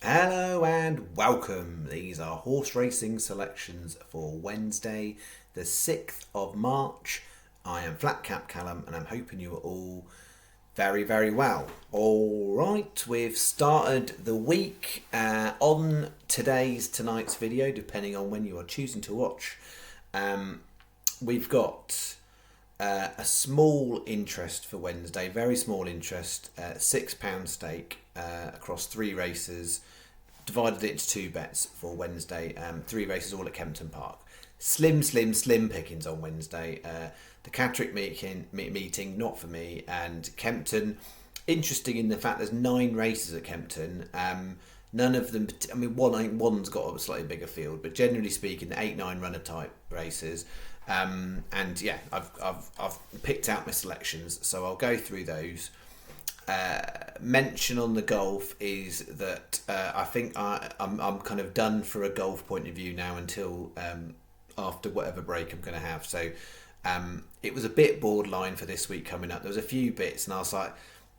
Hello and welcome. These are horse racing selections for Wednesday, the 6th of March. I am flatcapcallum and I'm hoping you are all very, very well. All right, we've started the week on tonight's video, depending on when you are choosing to watch. We've got a small interest for Wednesday, very small interest, £6 stake across three races. Divided it into two bets for Wednesday. Three races all at Kempton Park. Slim pickings on Wednesday. The Catterick meeting, not for me. And Kempton, interesting in the fact there's 9 races at Kempton. None of them, I mean, one's got a slightly bigger field, but generally speaking, the 8-9 runner type races. And yeah, I've picked out my selections, so I'll go through those. Mention on the golf is that I think I'm kind of done for a golf point of view now until after whatever break I'm going to have. So it was a bit borderline for this week coming up. There was a few bits, and I was like,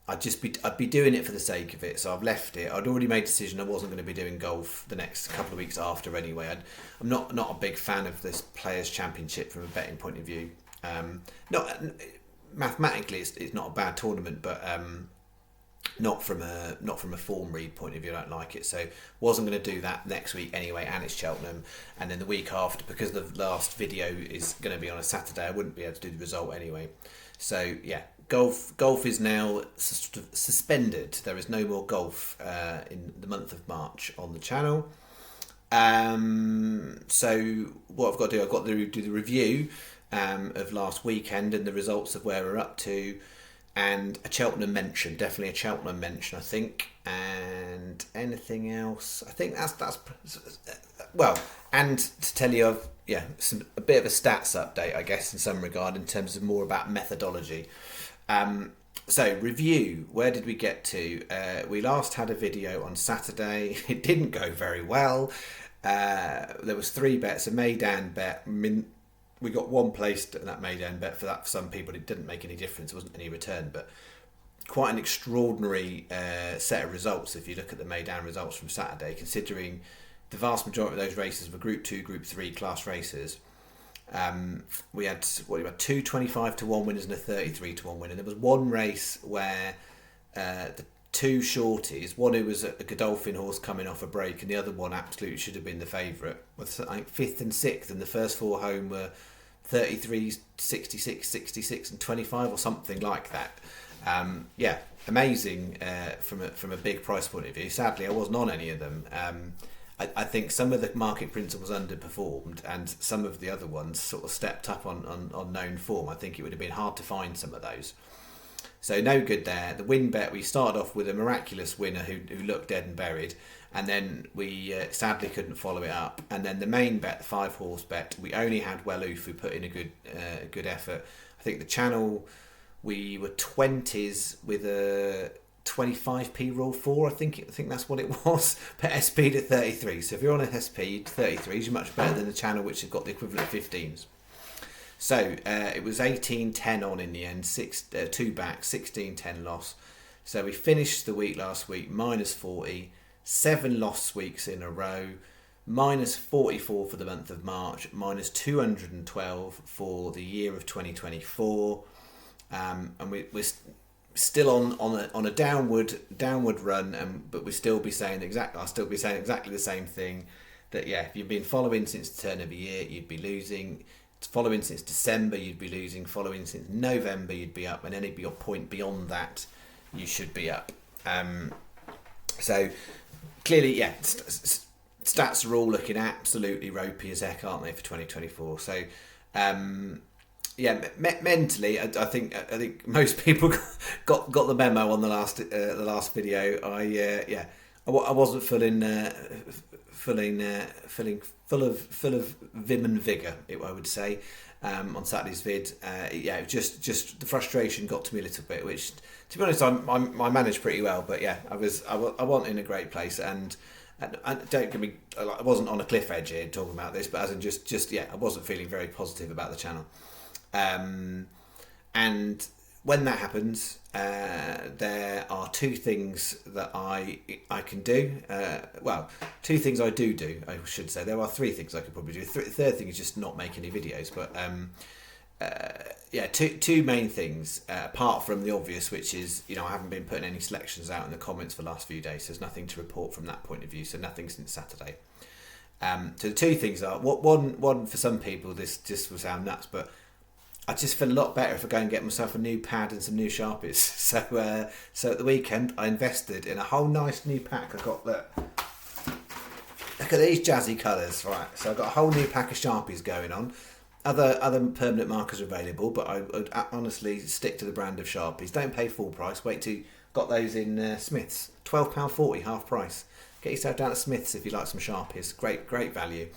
I'd be doing it for the sake of it. So I've left it. I'd already made a decision I wasn't going to be doing golf the next couple of weeks after anyway. I'm not a big fan of this Players Championship from a betting point of view. Not mathematically, it's not a bad tournament, but not from a form read point of view. I don't like it, so wasn't going to do that next week anyway. And it's Cheltenham, and then the week after, because the last video is going to be on a Saturday, I wouldn't be able to do the result anyway. So yeah, golf is now sort of suspended. There is no more golf in the month of March on the channel. So what I've got to do, I've got to do the review of last weekend and the results of where we're up to. And a Cheltenham mention, definitely a Cheltenham mention, I think. And anything else? I think that's well. And to tell you of a bit of a stats update, I guess, in some regard, in terms of more about methodology. So review. Where did we get to? We last had a video on Saturday. It didn't go very well. There was 3 bets: a Maidan bet. We got one placed in that Maidan bet. For that, for some people, it didn't make any difference. There wasn't any return, but quite an extraordinary set of results if you look at the Maidan results from Saturday, considering the vast majority of those races were Group 2, Group 3 class races. We had 2 25 to 1 winners and a 33 to 1 winner. There was one race where the 2 shorties, one who was a Godolphin horse coming off a break, and the other one absolutely should have been the favourite. With I think 5th and 6th, and the first 4 home were 33, 66, 66 and 25 or something like that. Amazing from a big price point of view. Sadly, I wasn't on any of them. I think some of the market principles underperformed, and some of the other ones sort of stepped up on known form. I think it would have been hard to find some of those. So no good there. The win bet, we started off with a miraculous winner who looked dead and buried, and then we sadly couldn't follow it up. And then the main bet, the 5 horse bet, we only had Welloof, who put in a good effort. I think the channel, we were 20s with a 25p rule 4. I think that's what it was. But SP to 33. So if you're on a SP 33s, you're much better than the channel, which has got the equivalent of 15s. So it was 18-10 on in the end, 2 back, 16-10 loss. So we finished the week last week minus 40, 7 lost weeks in a row, minus 44 for the month of March, minus 212 for the year of 2024, and we're still on a downward run, but I'll still be saying exactly the same thing. That if you've been following since the turn of the year, you'd be losing. Following since December, you'd be losing. Following since November, you'd be up. And any point beyond that, you should be up. So clearly, stats are all looking absolutely ropey as heck, aren't they, for 2024? So mentally, I think most people got the memo on the last video. I wasn't feeling full of vim and vigour, I would say, on Saturday's vid. Just the frustration got to me a little bit, which, to be honest, I managed pretty well. But I wasn't in a great place, and don't get me, I wasn't on a cliff edge here talking about this, but as in I wasn't feeling very positive about the channel. And when that happens, there are two things that I can do. Well, two things I do. I should say there are three things I could probably do. The third thing is just not make any videos. But yeah, two main things apart from the obvious, which is I haven't been putting any selections out in the comments for the last few days. So there's nothing to report from that point of view. So nothing since Saturday. So the two things are one for some people this just will sound nuts, but I just feel a lot better if I go and get myself a new pad and some new Sharpies. So at the weekend I invested in a whole nice new pack. I got look at these jazzy colours, right? So I've got a whole new pack of Sharpies going on. Other permanent markers are available, but I would honestly stick to the brand of Sharpies. Don't pay full price. Wait till got those in Smiths, £12.40 half price. Get yourself down to Smiths if you like some Sharpies. Great value.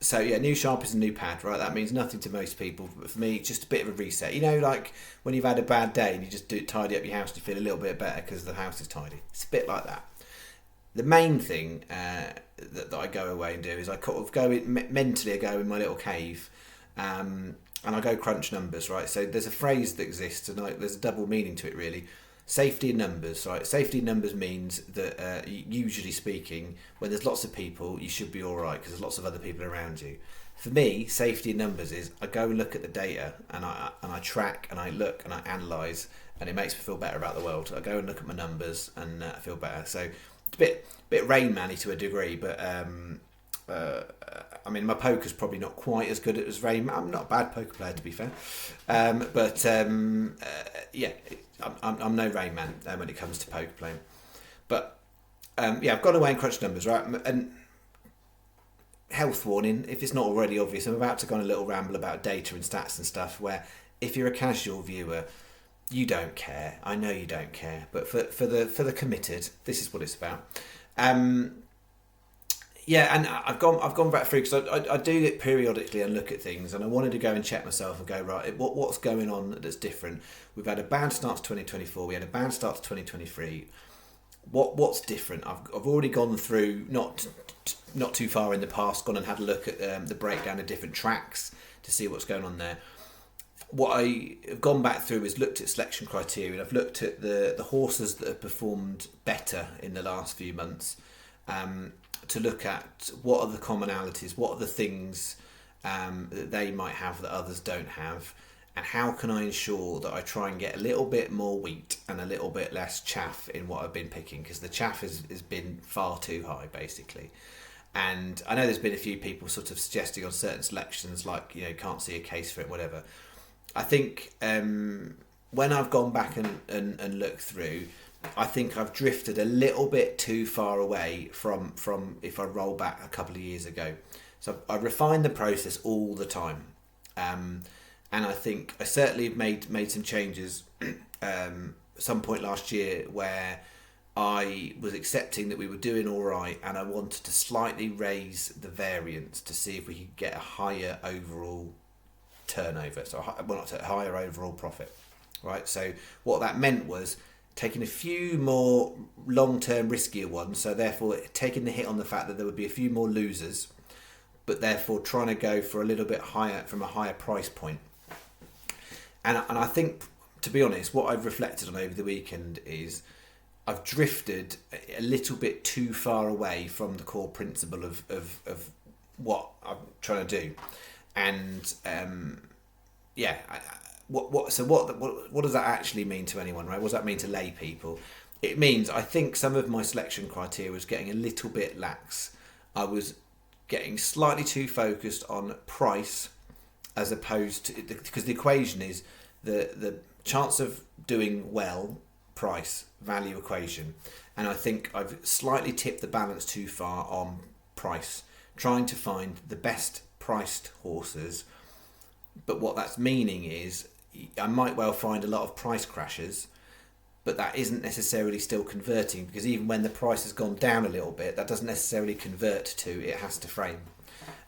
So yeah, new Sharpies and new pad, right? That means nothing to most people, but for me, just a bit of a reset. Like when you've had a bad day and you just tidy up your house and you feel a little bit better because the house is tidy. It's a bit like that. The main thing that I go away and do is I kind of go mentally. I go in my little cave, and I go crunch numbers, right? So there's a phrase that exists, and there's a double meaning to it, really. Safety in numbers, right? Safety in numbers means that usually speaking, when there's lots of people, you should be all right because there's lots of other people around you. For me, safety in numbers is I go and look at the data and I track and I look and I analyse, and it makes me feel better about the world. I go and look at my numbers and I feel better. So it's a bit Rain Man-y to a degree, but I mean, my poker's probably not quite as good as Rain Man. I'm not a bad poker player, to be fair, but yeah. I'm no Rain Man when it comes to poker playing, but yeah, I've gone away and crunched numbers, right? And health warning, if it's not already obvious, I'm about to go on a little ramble about data and stats and stuff. Where if you're a casual viewer, you don't care. I know you don't care, but for the committed, this is what it's about. Yeah, and I've gone back through because I do it periodically and look at things, and I wanted to go and check myself and go, right, what's going on that's different. We've had a bad start to 2024. We had a bad start to 2023. What's different? I've already gone through not too far in the past, gone and had a look at the breakdown of different tracks to see what's going on there. What I have gone back through is looked at selection criteria. I've looked at the horses that have performed better in the last few months. To look at what are the commonalities, what are the things that they might have that others don't have, and how can I ensure that I try and get a little bit more wheat and a little bit less chaff in what I've been picking, because the chaff has been far too high, basically. And I know there's been a few people sort of suggesting on certain selections, like, can't see a case for it, whatever. I think when I've gone back and looked through, I think I've drifted a little bit too far away from if I roll back a couple of years ago. So I refine the process all the time, and I think I certainly made some changes some point last year where I was accepting that we were doing all right, and I wanted to slightly raise the variance to see if we could get a higher overall turnover, so not a higher overall profit, right? So what that meant was taking a few more long-term riskier ones, so therefore taking the hit on the fact that there would be a few more losers, but therefore trying to go for a little bit higher from a higher price point. And I think, to be honest, what I've reflected on over the weekend is I've drifted a little bit too far away from the core principle of what I'm trying to do. And yeah, what does that actually mean to anyone, right? What does that mean to lay people? It means I think some of my selection criteria was getting a little bit lax. I was getting slightly too focused on price as opposed to, because the equation is the chance of doing well, price, value equation. And I think I've slightly tipped the balance too far on price, trying to find the best priced horses. But what that's meaning is I might well find a lot of price crashes, but that isn't necessarily still converting, because even when the price has gone down a little bit, that doesn't necessarily convert to it has to frame.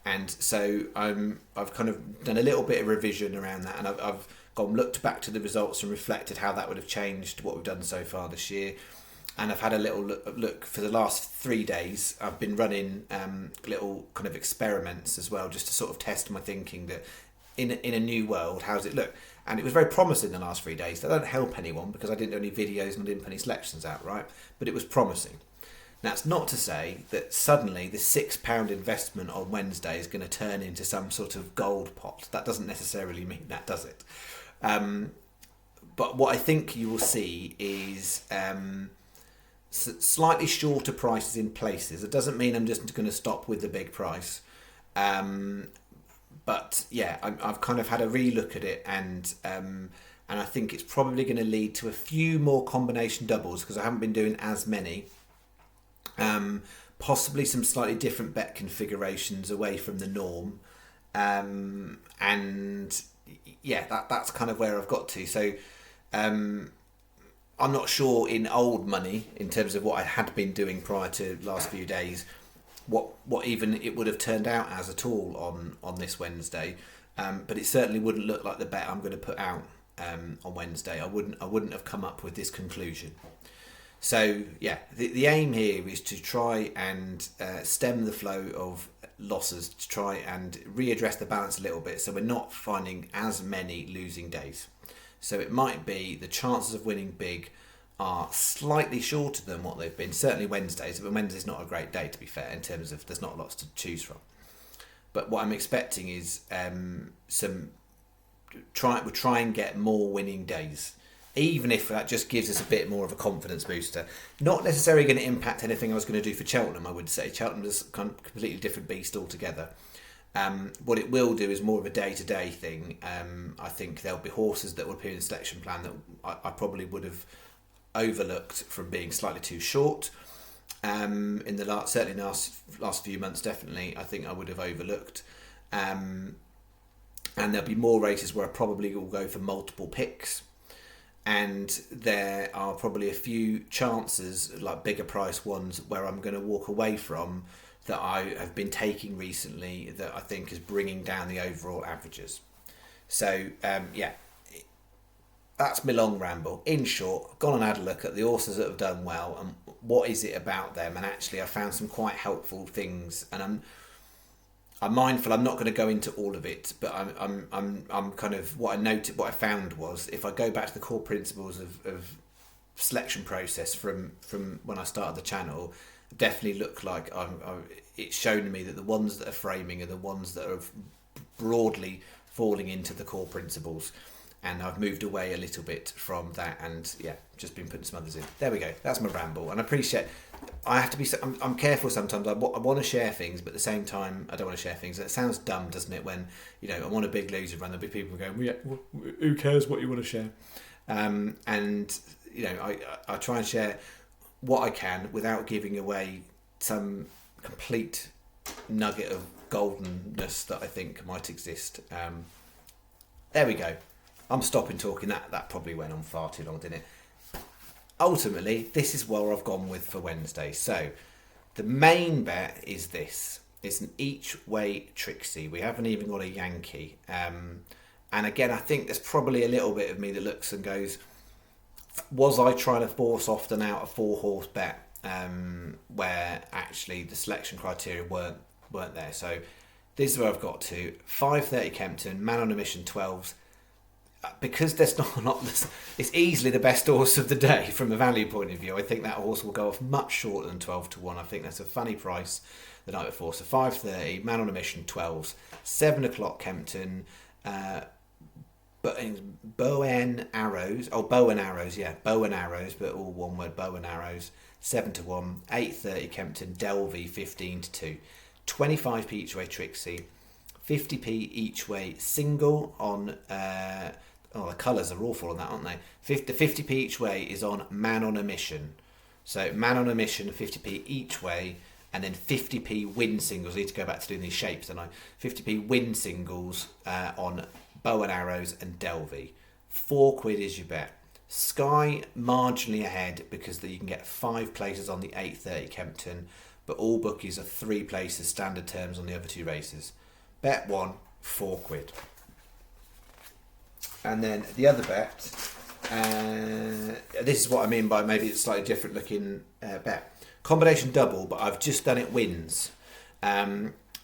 And so I've kind of done a little bit of revision around that, and I've looked back to the results and reflected how that would have changed what we've done so far this year. And I've had a little look for the last 3 days. I've been running little kind of experiments as well, just to sort of test my thinking that in a new world, how does it look? And it was very promising the last 3 days. That don't help anyone because I didn't do any videos and I didn't put any selections out, right? But it was promising. That's not to say that suddenly the £6 investment on Wednesday is going to turn into some sort of gold pot. That doesn't necessarily mean that, does it? But what I think you will see is slightly shorter prices in places. It doesn't mean I'm just going to stop with the big price. But yeah, I've kind of had a relook at it, and I think it's probably going to lead to a few more combination doubles because I haven't been doing as many. Possibly some slightly different bet configurations away from the norm, and yeah, that's kind of where I've got to. So I'm not sure in old money in terms of what I had been doing prior to last few days, what even it would have turned out as at all on this Wednesday, but it certainly wouldn't look like the bet I'm going to put out on Wednesday. I wouldn't have come up with this conclusion. So yeah, the aim here is to try and stem the flow of losses, to try and readdress the balance a little bit, so we're not finding as many losing days. So it might be the chances of winning big are slightly shorter than what they've been. Certainly Wednesdays, but Wednesday's not a great day, to be fair, in terms of there's not lots to choose from. But what I'm expecting is we'll try and get more winning days, even if that just gives us a bit more of a confidence booster. Not necessarily going to impact anything I was going to do for Cheltenham, I would say. Cheltenham is a completely different beast altogether. What it will do is more of a day-to-day thing. I think there'll be horses that will appear in the selection plan that I probably would have overlooked from being slightly too short. In the last few months, definitely, I think I would have overlooked. And there'll be more races where I probably will go for multiple picks. And there are probably a few chances, like bigger price ones, where I'm going to walk away from that I have been taking recently that I think is bringing down the overall averages. So, yeah, that's my long ramble. In short, I've gone and had a look at the horses that have done well and what is it about them. And actually, I found some quite helpful things. And I'm mindful. I'm not going to go into all of it, but I'm kind of what I found was if I go back to the core principles of selection process from when I started the channel, definitely look like it's shown me that the ones that are framing are the ones that are broadly falling into the core principles. And I've moved away a little bit from that, and yeah, just been putting some others in. There we go. That's my ramble, and I appreciate. I have to be. I'm careful sometimes. I want to share things, but at the same time, I don't want to share things. It sounds dumb, doesn't it? When I'm on a big loser run, there'll be people going, well, yeah, "Who cares what you want to share?" And I try and share what I can without giving away some complete nugget of goldenness that I think might exist. There we go. I'm stopping talking. That probably went on far too long, didn't it? Ultimately, this is where I've gone with for Wednesday. So, the main bet is this. It's an each way Trixie. We haven't even got a Yankee. And again, I think there's probably a little bit of me that looks and goes, was I trying to force often out a 4-horse bet where actually the selection criteria weren't there? So, this is where I've got to. 5:30 Kempton, Man on a Mission 12s. Because there's not it's easily the best horse of the day from a value point of view. I think that horse will go off much shorter than 12-1. I think that's a funny price the night before. So 5:30, Man on a Mission 12s, 7 o'clock Kempton, bow and arrows, but all one word, bow and arrows, 7-1, 8:30 Kempton, Delvey 15-2, 25p each way Trixie, 50p each way single on. The colours are awful on that, aren't they? 50p each way is on Man on a Mission. So Man on a Mission, 50p each way, and then 50p win singles. I need to go back to doing these shapes, don't I? 50p win singles on Bow and Arrows and Delvey. £4 is your bet. Sky marginally ahead because you can get 5 places on the 8:30 Kempton, but all bookies are 3 places standard terms on the other 2 races. Bet 1, £4. And then the other bet, this is what I mean by maybe it's slightly different looking bet. Combination double, but I've just done it wins.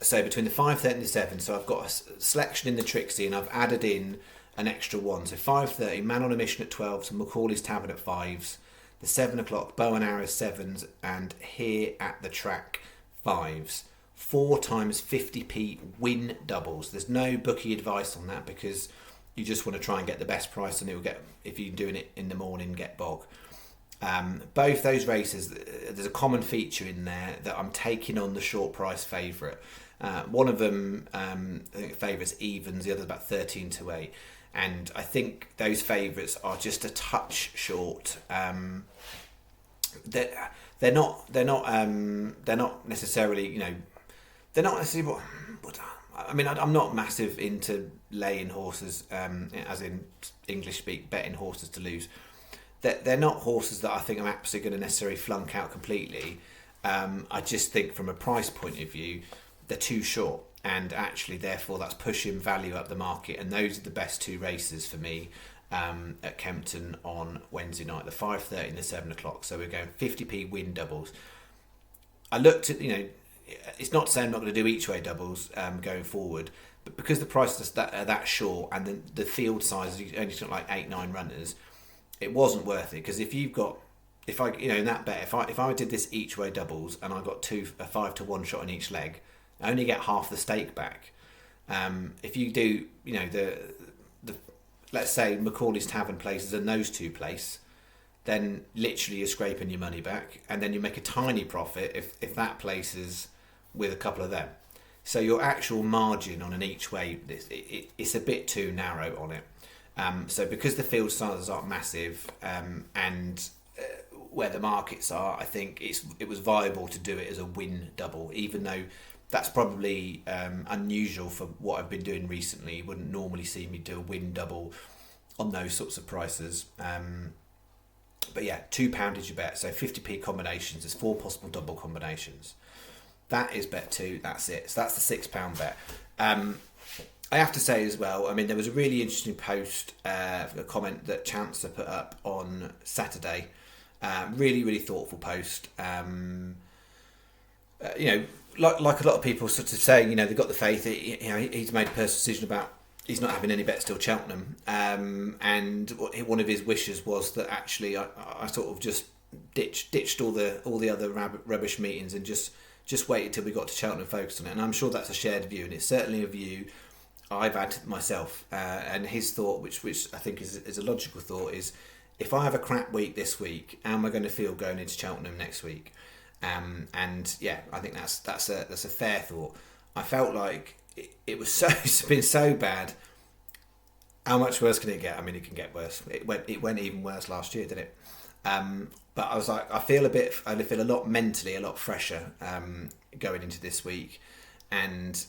So between the 5:30 and the 7, so I've got a selection in the Trixie, and I've added in an extra one. So 5:30, Man on a Mission at 12, so Macaulay's Tavern at 5s, the 7 o'clock, Bow and Arrow 7s, and Here at the Track 5s. 4 times 50p win doubles. There's no bookie advice on that because you just want to try and get the best price, and it will get, if you're doing it in the morning, get bog. Both those races, there's a common feature in there that I'm taking on the short price favourite. One of them, I think favourites evens, the other's about 13-8, and I think those favourites are just a touch short. They're not necessarily, they're not necessarily what I mean. I'm not massive into laying horses, as in English speak, betting horses to lose. They're not horses that I think I'm absolutely going to necessarily flunk out completely. I just think from a price point of view, they're too short, and actually, therefore, that's pushing value up the market. And those are the best 2 races for me at Kempton on Wednesday night, the 5:30 and the 7 o'clock. So we're going 50p win doubles. I looked at, it's not saying I'm not going to do each way doubles going forward, but because the prices are that short and the field size is only got like 8-9 runners, it wasn't worth it. Because if I in that bet, if I did this each way doubles and I got a 5-1 shot on each leg, I only get half the stake back. If you do, the let's say Macaulay's Tavern places and those 2 place, then literally you're scraping your money back, and then you make a tiny profit if that places with a couple of them. So your actual margin on an each way, it's a bit too narrow on it. So because the field sizes aren't massive, and where the markets are, I think it was viable to do it as a win double, even though that's probably unusual for what I've been doing recently. You wouldn't normally see me do a win double on those sorts of prices. But yeah, £2 is your bet. So 50p combinations. There's 4 possible double combinations. That is bet 2. That's it. So that's the £6 bet. I have to say as well, I mean, there was a really interesting post, a comment that Chancellor put up on Saturday. Really, really thoughtful post. Like a lot of people sort of saying, they've got the faith. He's made a personal decision about he's not having any bets till Cheltenham. And one of his wishes was that actually I sort of just ditched all the other rubbish meetings and just waited till we got to Cheltenham, focused on it. And I'm sure that's a shared view, and it's certainly a view I've had myself. And his thought, which I think is a logical thought, is if I have a crap week this week, how am I going to feel going into Cheltenham next week? And yeah, I think that's a fair thought. I felt like it's been so bad. How much worse can it get? I mean, it can get worse. It went even worse last year, didn't it? But I was like, I feel a lot mentally, a lot fresher going into this week, and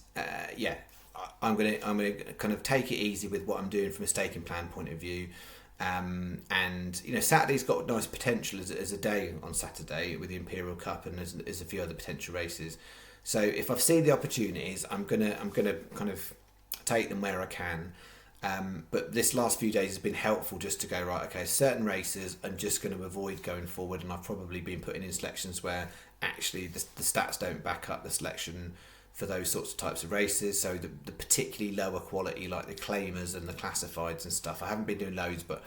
yeah, I'm gonna kind of take it easy with what I'm doing from a staking plan point of view. And Saturday's got nice potential as a day on Saturday with the Imperial Cup, and there's a few other potential races. So if I've seen the opportunities, I'm gonna kind of take them where I can. But this last few days has been helpful just to go, right, okay, certain races I'm just going to avoid going forward, and I've probably been putting in selections where actually the stats don't back up the selection for those sorts of types of races. So the particularly lower quality, like the claimers and the classifieds and stuff, I haven't been doing loads, but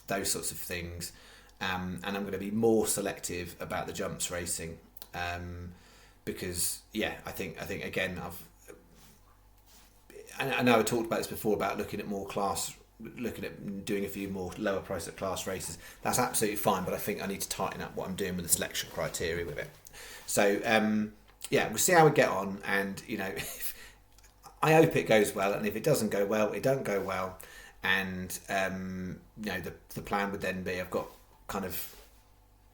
those sorts of things. And I'm going to be more selective about the jumps racing, because yeah, I think again I know I talked about this before about looking at doing a few more lower price at class races. That's absolutely fine, but I think I need to tighten up what I'm doing with the selection criteria with it. So yeah, we'll see how we get on, and I hope it goes well, and if it doesn't go well, it don't go well, and the plan would then be I've got kind of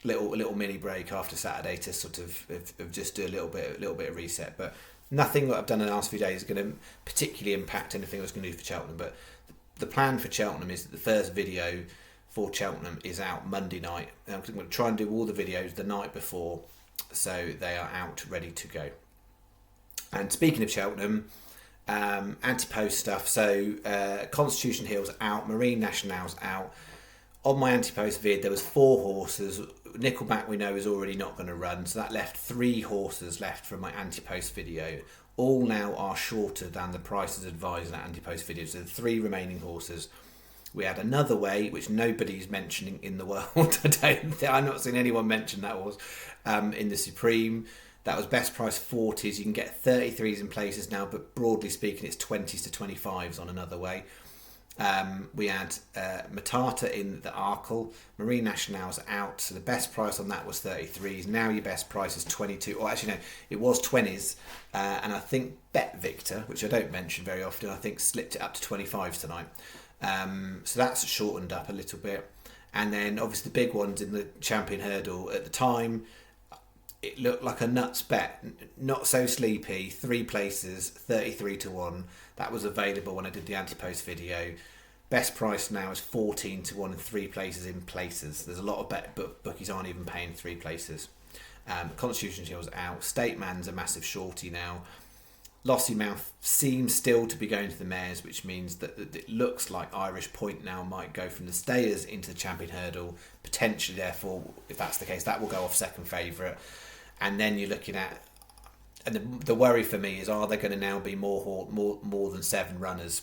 little mini break after Saturday to sort of just do a little bit of reset, but nothing that I've done in the last few days is going to particularly impact anything I was going to do for Cheltenham. But the plan for Cheltenham is that the first video for Cheltenham is out Monday night. I'm going to try and do all the videos the night before, so they are out ready to go. And speaking of Cheltenham, anti-post stuff. So Constitution Hill's out, Marine National's out. on my anti-post vid, there was 4 horses. Nickelback we know is already not going to run, so that left 3 horses left from my anti-post video. All now are shorter than the prices advised in that anti-post video. So the 3 remaining horses. We had another way, which nobody's mentioning in the world. I've not seen anyone mention that horse in the Supreme. That was best price 40s. You can get 33s in places now, but broadly speaking, it's 20s to 25s on another way. We had Matata in the Arkle. Marine National's out, so the best price on that was 33s. Now your best price is 22, or actually no, it was 20s. And I think Bet Victor, which I don't mention very often, I think slipped it up to 25s tonight. So that's shortened up a little bit. And then obviously the big ones in the Champion Hurdle at the time, it looked like a nuts bet, not so sleepy. 3 places, 33 to 1. That was available when I did the anti-post video. Best price now is 14 to 1 in 3 places in places. There's a lot of bookies aren't even paying 3 places. Constitution Hill's out. State Man's a massive shorty now. Lossiemouth seems still to be going to the mares, which means that it looks like Irish Point now might go from the stayers into the Champion Hurdle. Potentially, therefore, if that's the case, that will go off second favourite. And then you're looking at, and the worry for me is, are there going to now be more than 7 runners?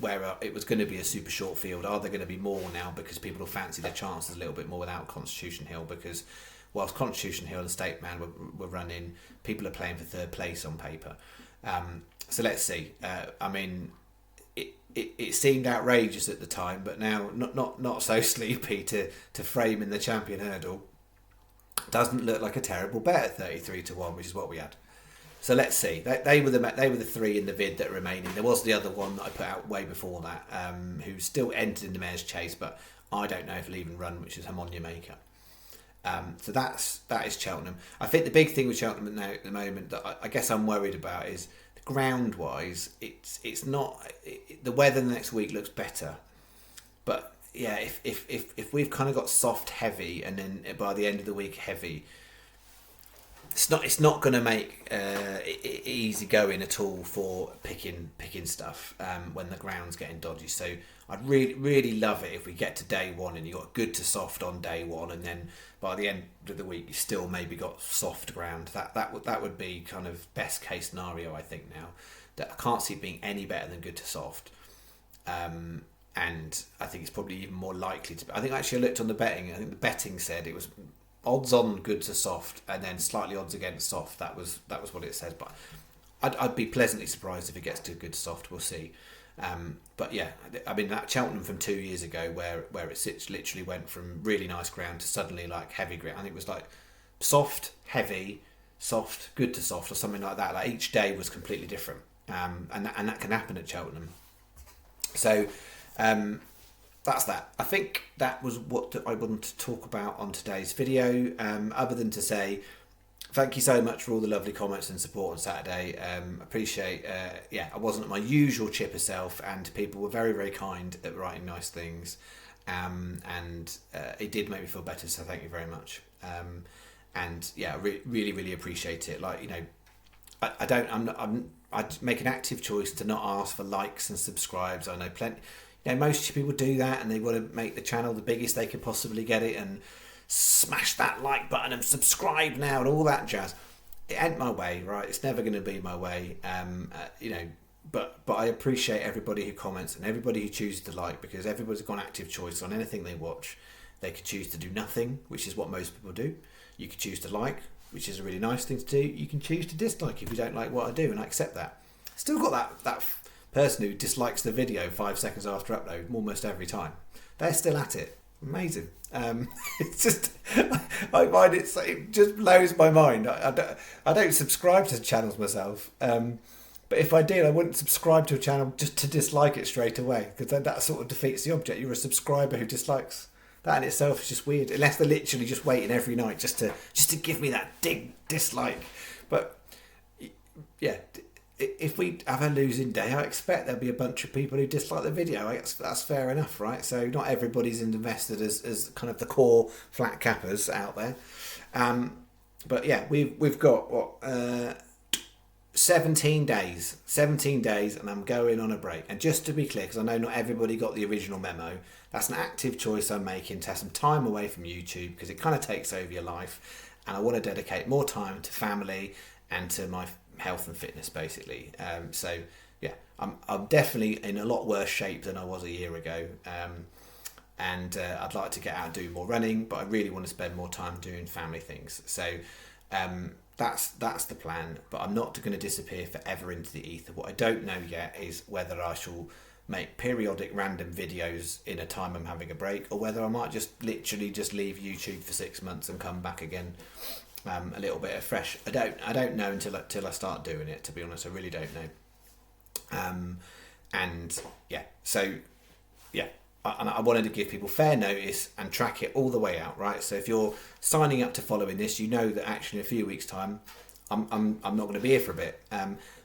Where it was going to be a super short field, are there going to be more now because people will fancy their chances a little bit more without Constitution Hill? Because whilst Constitution Hill and State Man were running, people are playing for 3rd place on paper. So let's see. I mean, it seemed outrageous at the time, but now not so sleepy to frame in the Champion Hurdle. Doesn't look like a terrible bet at 33 to 1, which is what we had. So let's see. They were the 3 in the vid that are remaining. There was the other one that I put out way before that, who still entered in the mare's chase, but I don't know if he'll even run, which is Harmonia Maker. So that is Cheltenham. I think the big thing with Cheltenham now at the moment that I guess I'm worried about is ground wise. It's not the weather next week looks better, but yeah, if we've kind of got soft heavy and then by the end of the week heavy, it's not going to make easy going at all for picking stuff when the ground's getting dodgy. So I'd really love it if we get to day 1 and you got good to soft on day 1, and then by the end of the week you still maybe got soft ground. That would be kind of best case scenario, I think. Now that I can't see it being any better than good to soft. And I think it's probably even more likely to be. I think actually I looked on the betting. I think the betting said it was odds on good to soft and then slightly odds against soft. That was what it says. But I'd be pleasantly surprised if it gets to good to soft. We'll see. But yeah, I mean that Cheltenham from 2 years ago where it literally went from really nice ground to suddenly like heavy ground. I think it was like soft, heavy, soft, good to soft or something like that. Like each day was completely different. And that can happen at Cheltenham. So that's that. I think that was what I wanted to talk about on today's video, other than to say thank you so much for all the lovely comments and support on Saturday. Appreciate I wasn't my usual chipper self, and people were very, very kind at writing nice things, and it did make me feel better, so thank you very much. And yeah, really, really appreciate it. Like, you know, I'd make an active choice to not ask for likes and subscribes. I know plenty. You know, most people do that and they want to make the channel the biggest they can possibly get it and smash that like button and subscribe now and all that jazz. It ain't my way, right? It's never going to be my way. You know, but I appreciate everybody who comments and everybody who chooses to like, because everybody's got an active choice on anything they watch. They could choose to do nothing, which is what most people do. You could choose to like, which is a really nice thing to do. You can choose to dislike if you don't like what I do, and I accept that. Still got that person who dislikes the video 5 seconds after upload almost every time. They're still at it. Amazing. It's just, I find it just blows my mind. I don't subscribe to channels myself, but if I did, I wouldn't subscribe to a channel just to dislike it straight away, because then that sort of defeats the object. You're a subscriber who dislikes. That in itself is just weird, unless they're literally just waiting every night just to give me that dislike. But yeah, if we have a losing day, I expect there'll be a bunch of people who dislike the video. That's fair enough, right? So not everybody's invested as kind of the core flat cappers out there. But yeah, we've got 6 17 days. 17 days, and I'm going on a break. And just to be clear, because I know not everybody got the original memo, that's an active choice I'm making to have some time away from YouTube, because it kind of takes over your life, and I want to dedicate more time to family and to my health and fitness, basically. So yeah, I'm definitely in a lot worse shape than I was a year ago. And I'd like to get out and do more running, but I really want to spend more time doing family things. So that's the plan, but I'm not going to disappear forever into the ether. What I don't know yet is whether I shall make periodic random videos in a time I'm having a break, or whether I might just literally just leave YouTube for 6 months and come back again a little bit of fresh. I don't know until I start doing it, to be honest. I really don't know. And yeah, so yeah, I wanted to give people fair notice and track it all the way out, right? So if you're signing up to following this, you know that actually in a few weeks' time, I'm not going to be here for a bit.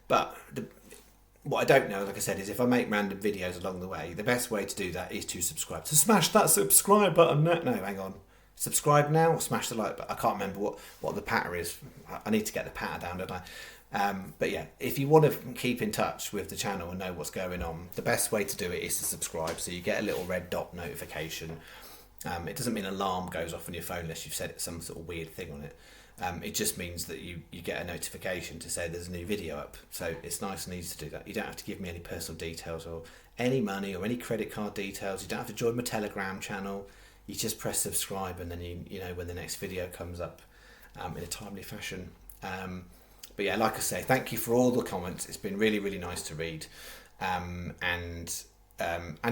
But what I don't know, like I said, is if I make random videos along the way, the best way to do that is to subscribe. So smash that subscribe button. No, hang on. Subscribe now or smash the like button. I can't remember what the patter is. I need to get the patter down, don't I? But yeah, if you want to keep in touch with the channel and know what's going on, the best way to do it is to subscribe, so you get a little red dot notification. It doesn't mean an alarm goes off on your phone unless you've set some sort of weird thing on it. It just means that you get a notification to say there's a new video up. So it's nice and easy to do that. You don't have to give me any personal details or any money or any credit card details. You don't have to join my Telegram channel. You just press subscribe, and then you know when the next video comes up in a timely fashion. But yeah, like I say, thank you for all the comments. It's been really, really nice to read, and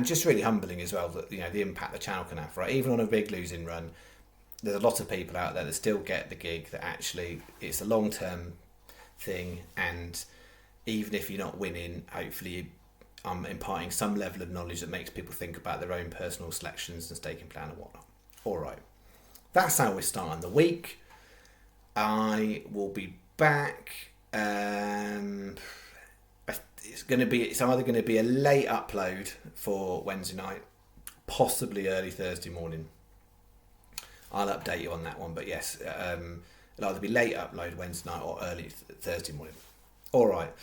just really humbling as well that the impact the channel can have. Right, even on a big losing run, there's a lot of people out there that still get the gig. That actually it's a long-term thing, and even if you're not winning, hopefully I'm imparting some level of knowledge that makes people think about their own personal selections and staking plan and whatnot. All right, that's how we're starting the week. I will be back. It's either going to be a late upload for Wednesday night, possibly early Thursday morning. I'll update you on that one, but yes, it'll either be late upload Wednesday night or early Thursday morning. All right,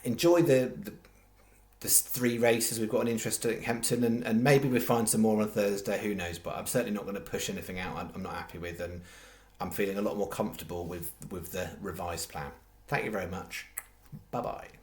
enjoy the 3 races. We've got an interest at Kempton, and maybe we'll find some more on Thursday, who knows, but I'm certainly not going to push anything out I'm not happy with, and I'm feeling a lot more comfortable with the revised plan. Thank you very much. Bye-bye.